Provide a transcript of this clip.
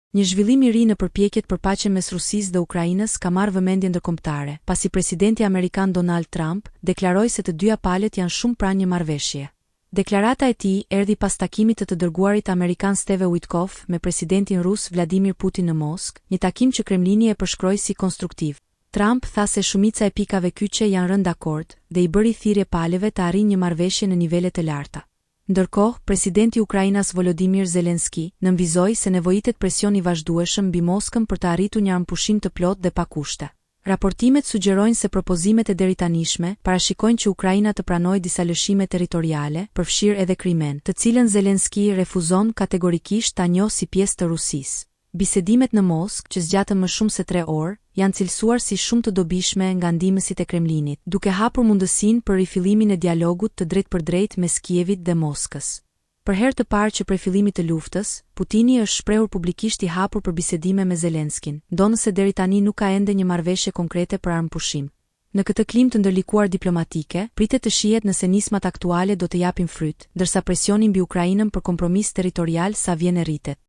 Një zhvillim i ri në përpjekjet për paqen mes Rusisë dhe Ukrainës ka marrë vëmendje ndërkombëtare, pasi presidenti amerikan Donald Trump deklaroi se të dyja palët janë shumë pranë një marrëveshje. Deklarata e tij erdhi pas takimit të dërguarit amerikan Steve Witkoff me presidentin rus Vladimir Putin në Moskë, një takim që Kremlini e përshkroi si konstruktiv. Trump tha se shumica e pikave kyçe janë rënë dakord dhe i bëri thirrje palëve të arrijnë një marrëveshje në nivele të larta. Ndërkohë, presidenti i Ukrainës Volodymyr Zelensky nënvizoi se nevojitet presion i vazhdueshëm mbi Moskën për të arritur një armpushim të plotë dhe pa kushte. Raportimet sugjerojnë se propozimet e deritanishme parashikojnë që Ukraina të pranojë disa lëshime territoriale, përfshirë edhe Krimen, të cilën Zelensky refuzon kategorikisht ta njohë si pjesë të Rusisë. Bisedimet në Moskë, që zgjatën më shumë se 3 orë, janë cilësuar si shumë të dobishme nga ndihmësit e Kremlinit, duke hapur mundësinë për rifillimin e dialogut të drejtpërdrejtë mes Kievit dhe Moskës. Për herë të parë që prej fillimit të luftës, Putini është shprehur publikisht i hapur për bisedime me Zelenskin, ndonëse deri tani nuk ka ende një marrëveshje konkrete për armpushim. Në këtë klim të ndërlikuar diplomatike, pritet të shihet nëse nismat aktuale do të japin fryt, ndërsa presioni mbi Ukrainën për kompromis territorial sa vjen e rritet.